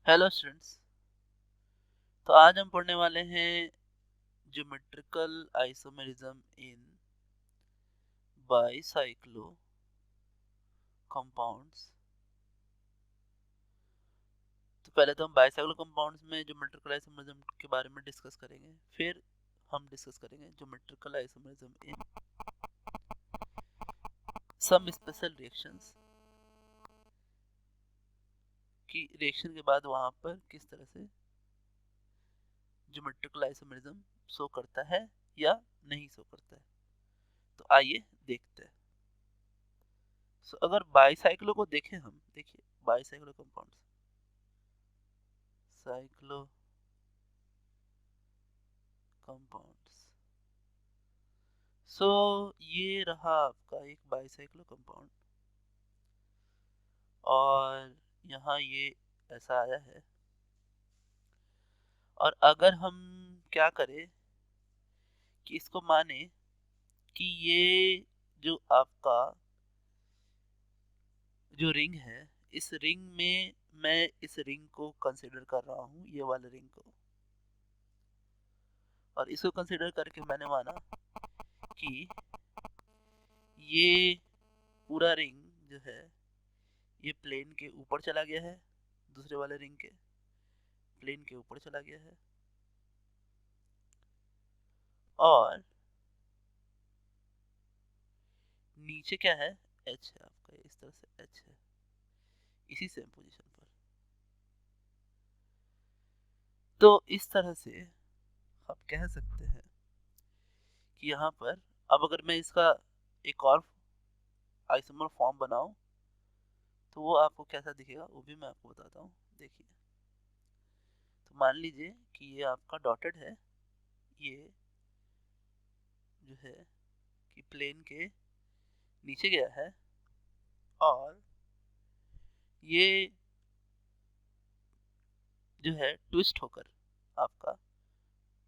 Hello students. तो आज हम पढ़ने वाले हैं geometrical isomerism in bicyclo compounds. तो पहले तो हम बाइसाइक्लो कंपाउंड्स में ज्योमेट्रिकल आइसोमेरिज्म के बारे में डिस्कस करेंगे, फिर हम डिस्कस करेंगे geometrical isomerism in some special reactions की रिएक्शन के बाद वहां पर किस तरह से ज्योमेट्रिकल आइसोमेरिज्म शो करता है या नहीं शो करता है। तो आइए देखते हैं। अगर बाइसाइक्लो को देखें हम, देखिए बाइसाइक्लो कंपाउंड्स, साइक्लो कंपाउंड्स। ये रहा आपका एक बाइसाइक्लो कंपाउंड और यहाँ ये ऐसा आया है। और अगर हम क्या करें कि इसको माने कि ये जो आपका जो रिंग है, इस रिंग में मैं इस रिंग को कंसीडर कर रहा हूँ, ये वाले रिंग को, और इसको कंसीडर करके मैंने माना कि ये पूरा रिंग जो है ये प्लेन के ऊपर चला गया है, दूसरे वाले रिंग के प्लेन के ऊपर चला गया है, और नीचे क्या है, एच है आपका, इस तरह से एच है इसी सेम पोजीशन पर। तो इस तरह से आप कह सकते हैं कि यहाँ पर अब अगर मैं इसका एक और आइसोमर फॉर्म बनाऊं तो वो आपको कैसा दिखेगा वो भी मैं आपको बताता हूँ। देखिए, तो मान लीजिए कि ये आपका डॉटेड है, ये जो है कि प्लेन के नीचे गया है, और ये जो है ट्विस्ट होकर आपका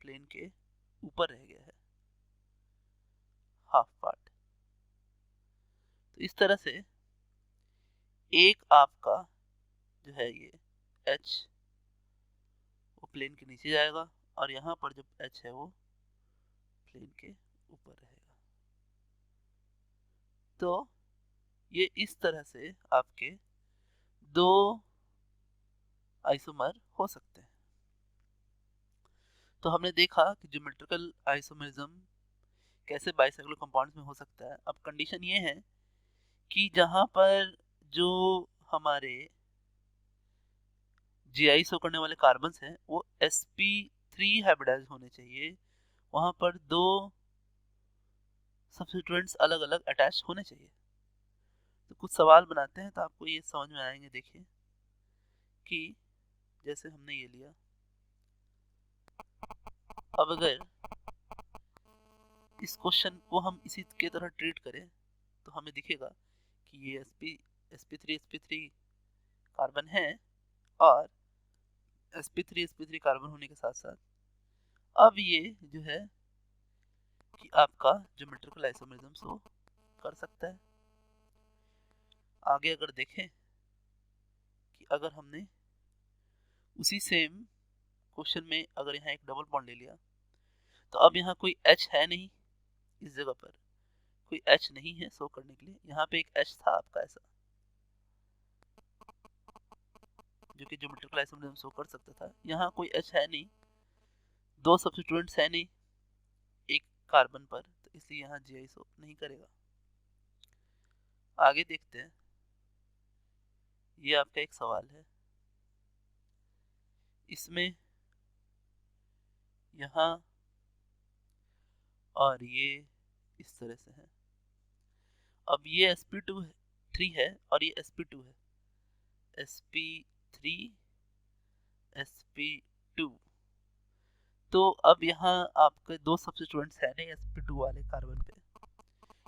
प्लेन के ऊपर रह गया है हाफ पार्ट। तो इस तरह से एक आपका जो है ये एच वो प्लेन के नीचे जाएगा, और यहाँ पर जो एच है वो प्लेन के ऊपर रहेगा। तो ये इस तरह से आपके दो आइसोमर हो सकते हैं। तो हमने देखा कि ज्योमेट्रिकल आइसोमेरिज्म कैसे बाइसाइक्लो कंपाउंड्स में हो सकता है। अब कंडीशन ये है कि जहां पर जो हमारे जीआई शो करने वाले कार्बन्स हैं वो sp3 हाइब्रिडाइज होने चाहिए, वहां पर दो सब्स्टिट्यूएंट्स अलग अलग अटैच होने चाहिए। तो कुछ सवाल बनाते हैं तो आपको ये समझ में आएंगे। देखिए कि जैसे हमने ये लिया, अब अगर इस क्वेश्चन को हम इसी के तरह ट्रीट करें तो हमें दिखेगा कि ये sp3 कार्बन है, और sp3 कार्बन होने के साथ साथ अब ये जो है कि आपका ज्योमेट्रिकल आइसोमेरिज्म शो कर सकता है। आगे अगर देखें कि अगर हमने उसी सेम क्वेश्चन में अगर यहाँ एक डबल बॉन्ड ले लिया, तो अब यहाँ कोई H है नहीं, इस जगह पर कोई H नहीं है शो करने के लिए। यहाँ पे एक H था आपका ऐसा, जो कि ज्योमेट्रिकल आइसोमेरिज्म शो कर सकता था। यहाँ कोई H है नहीं, दो सब्स्टिट्यूएंट्स है नहीं एक कार्बन पर, तो इसलिए यहाँ जीआई शो नहीं करेगा। आगे देखते हैं, ये आपका एक सवाल है, इसमें यहाँ और ये इस तरह से है। अब ये sp3 है और ये sp2 है, sp3 sp2। तो अब यहाँ आपके दो सब्स्टिट्यूएंट्स हैं नहीं sp2 वाले कार्बन पे,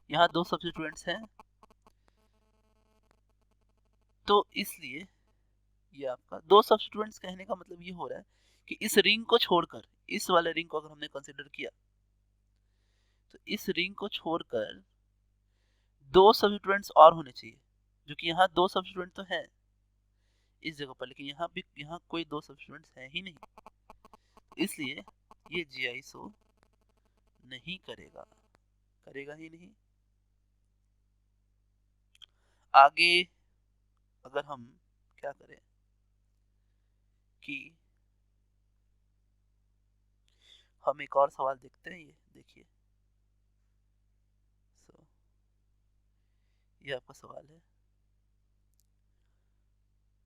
यहाँ दो सब्स्टिट्यूएंट्स हैं, तो इसलिए ये आपका दो सब्स्टिट्यूएंट्स कहने का मतलब ये हो रहा है कि इस रिंग को छोड़कर, इस वाले रिंग को अगर हमने कंसीडर किया तो इस रिंग को छोड़कर दो सब्स्टिट्यूएंट्स और होने चाहिए, जो कि यहाँ दो सब्स्टिट्यूएंट तो है, इस जगह पर, लेकिन यहाँ कोई दो सब्स्टिट्यूएंट्स है ही नहीं, इसलिए ये GI शो नहीं करेगा, करेगा ही नहीं। आगे अगर हम क्या करें कि हम एक और सवाल देखते हैं, ये देखिए। ये आपका सवाल है।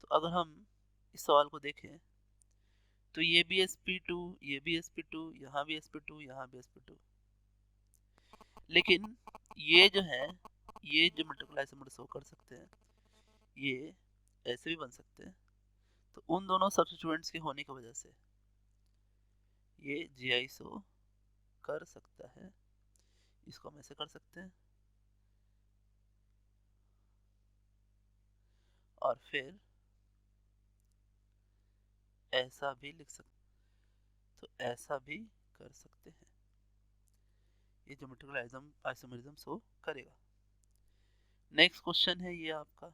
तो अगर हम इस सवाल को देखें तो ये भी sp2, ये भी sp2, यहाँ भी sp2, यहाँ भी sp2, लेकिन ये जो है, ये जो मल्टीपल आइसोमर शो कर सकते हैं, ये ऐसे भी बन सकते हैं। तो उन दोनों सब्स्टिट्यूएंट्स के होने की वजह से ये GI शो कर सकता है। इसको हम ऐसे कर सकते हैं, और फिर ऐसा भी लिख सकते, तो ऐसा भी कर सकते हैं। ये ज्योमेट्रिकल आइसोमेरिज्म शो करेगा। नेक्स्ट क्वेश्चन है ये आपका,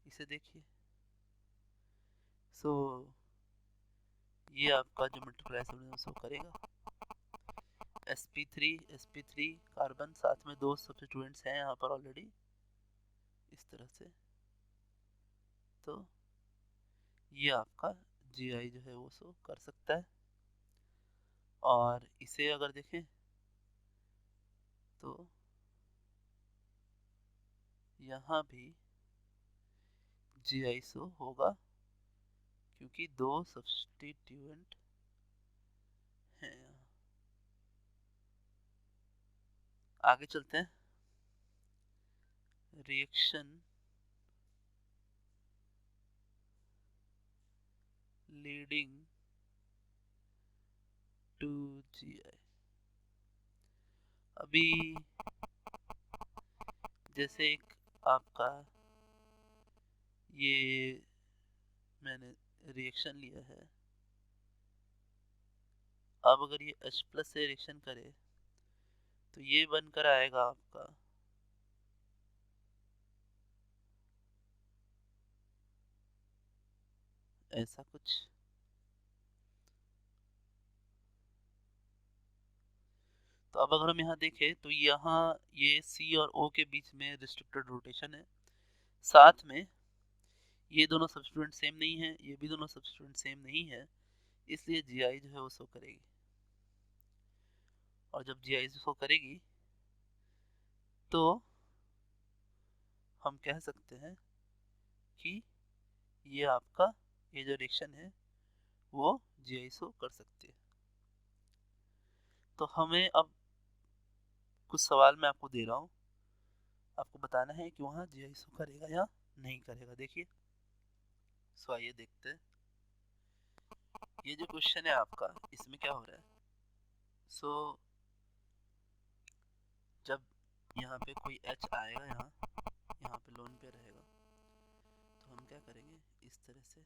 इसे देखिए। सो ये आपका ज्योमेट्रिकल आइसोमेरिज्म शो करेगा। sp3 कार्बन, साथ में दो सब्स्टिट्यूएंट्स हैं यहाँ पर ऑलरेडी, इस तरह से। तो ये आपका GI जो है वो शो कर सकता है। और इसे अगर देखें तो यहाँ भी GI शो होगा, क्योंकि दो सब्स्टिट्यूएंट हैं। आगे चलते हैं। Reaction leading to GI। अभी जैसे एक आपका ये मैंने रिएक्शन लिया है, अब अगर ये H+ से रिएक्शन करे तो ये बनकर आएगा आपका ऐसा कुछ। तो अब अगर हम यहाँ देखें तो यहाँ ये C और O के बीच में रिस्ट्रिक्टेड रोटेशन है, साथ में ये दोनों सब्स्टिट्यूएंट सेम नहीं है, ये भी दोनों सब्स्टिट्यूएंट सेम नहीं है, इसलिए GI जो है वो शो करेगी। और जब GI शो करेगी तो हम कह सकते हैं कि ये आपका ये जो रिएक्शन है वो GI शो कर सकती है। तो हमें अब कुछ सवाल मैं आपको दे रहा हूँ, आपको बताना है कि वहाँ GI शो करेगा या नहीं करेगा। देखिए, सो आइए देखते हैं। ये जो क्वेश्चन है आपका, इसमें क्या हो रहा है। सो जब यहाँ पे कोई H आएगा, यहाँ पे लोन पे रहेगा, तो हम क्या करेंगे, इस तरह से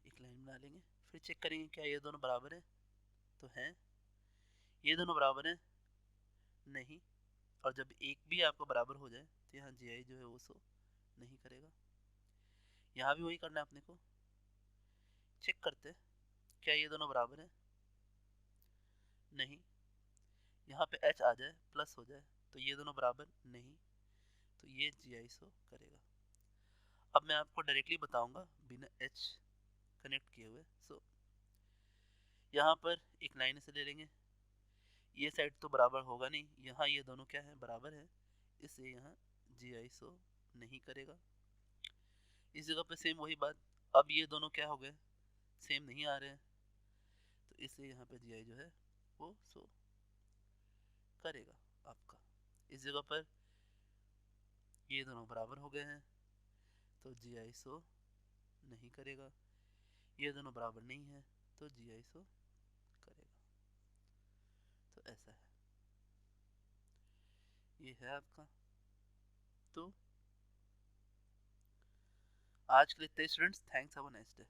एक लाइन बना लेंगे, फिर चेक करेंगे क्या ये दोनों बराबर है, तो हैं। ये दोनों बराबर है, नहीं। और जब एक भी आपको बराबर हो जाए तो यहाँ GI जो है वो शो नहीं करेगा। यहाँ भी वही करना है अपने को। चेक करते क्या ये दोनों बराबर है, नहीं। यहाँ पे H आ जाए, प्लस हो जाए, तो ये दोनों बराबर नहीं, तो ये GI शो करेगा। अब मैं आपको डायरेक्टली बताऊंगा बिना H कनेक्ट किए हुए। सो यहाँ पर एक लाइन से ले लेंगे, ये साइड तो बराबर होगा नहीं, यहाँ ये दोनों क्या है, बराबर है, इसलिए यहाँ GI शो नहीं करेगा। इस जगह पे सेम वही बात, अब ये दोनों क्या हो गए, सेम नहीं आ रहे हैं, तो इसलिए यहाँ पे GI जो है वो शो करेगा आपका। इस जगह पर ये दोनों बराबर हो गए हैं, तो GI शो नहीं करेगा। ये दोनों बराबर नहीं है, तो GI शो करेगा। तो ऐसा है, ये है आपका। तो आज के लिए इतना students, thanks, have a nice day.